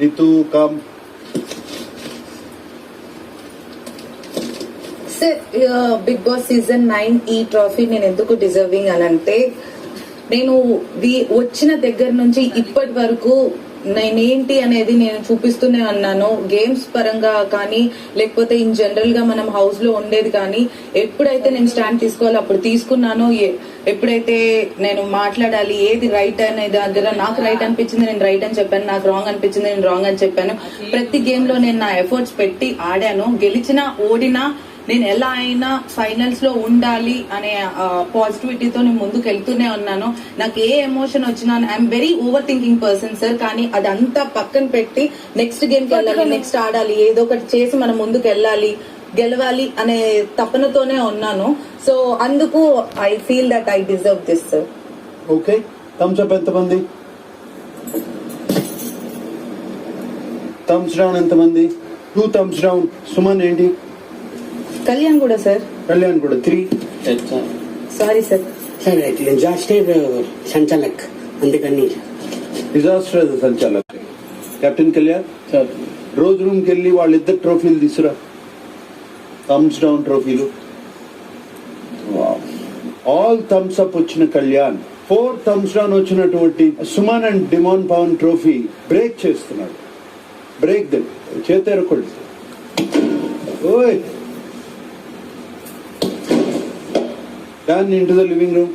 Ritu, come. Sir Bigg Boss season 9 ఈ trophy నేను ఎందుకు డిజర్వింగ్ అని అంటే, నేను వచ్చిన దగ్గర నుంచి ఇప్పటి వరకు నేనేంటి అనేది నేను చూపిస్తూనే ఉన్నాను. గేమ్స్ పరంగా కానీ, లేకపోతే ఇన్ జనరల్ గా మనం హౌస్ లో ఉండేది కానీ, ఎప్పుడైతే నేను స్టాండ్ తీసుకోవాలో అప్పుడు తీసుకున్నాను. ఎప్పుడైతే నేను మాట్లాడాలి ఏది రైట్ అనే దగ్గర నాకు రైట్ అనిపించింది నేను రైట్ అని చెప్పాను, నాకు రాంగ్ అనిపించింది నేను రాంగ్ అని చెప్పాను. ప్రతి గేమ్ లో నేను నా ఎఫర్ట్స్ పెట్టి ఆడాను. గెలిచినా ఓడినా నేను ఎలా అయినా ఫైనల్స్ లో ఉండాలి అనే పాజిటివిటీతో నేను ముందుకు వెళ్తూనే ఉన్నాను. నాకు ఏ ఎమోషన్ వచ్చినా I'm very over thinking person sir, కానీ అదంతా పక్కన పెట్టి నెక్స్ట్ గేమ్ కి వెళ్ళాలి, నెక్స్ట్ ఆడాలి, ఏదో ఒకటి చేసి మనం ముందుకు వెళ్ళాలి, గెలవాలి అనే తపనతోనే ఉన్నాను. సో అందుకు I feel that I deserve this sir. Okay, thumbs up ఎంతమంది? థమ్స్ డౌన్ ఎంతమంది? 2 థమ్స్ డౌన్. సుమన్ ఏంటి? కళ్యాణ్ కూడా సార్. కళ్యాణ్ కూడా 3. Sorry sir. సార్ డిజాస్టర్ సంచాలక్, అందుకని డిజాస్టర్ సంచాలక్. కెప్టెన్ కళ్యాణ్ సార్, రోజు రూమ్ కి వెళ్ళి వాళ్ళిద్దరు ట్రోఫీలు తీసుకురా, థమ్స్ డౌన్ ట్రోఫీలు. ఆల్ థమ్స్ అప్ వచ్చిన కళ్యాణ్, 4 థమ్స్ డౌన్ వచ్చినటువంటి Suman and Demon Pawan trophy break చేస్తున్నాడు. బ్రేక్ దెమ్, చేతేరకొండి. ఓయ్, Dan into the living room.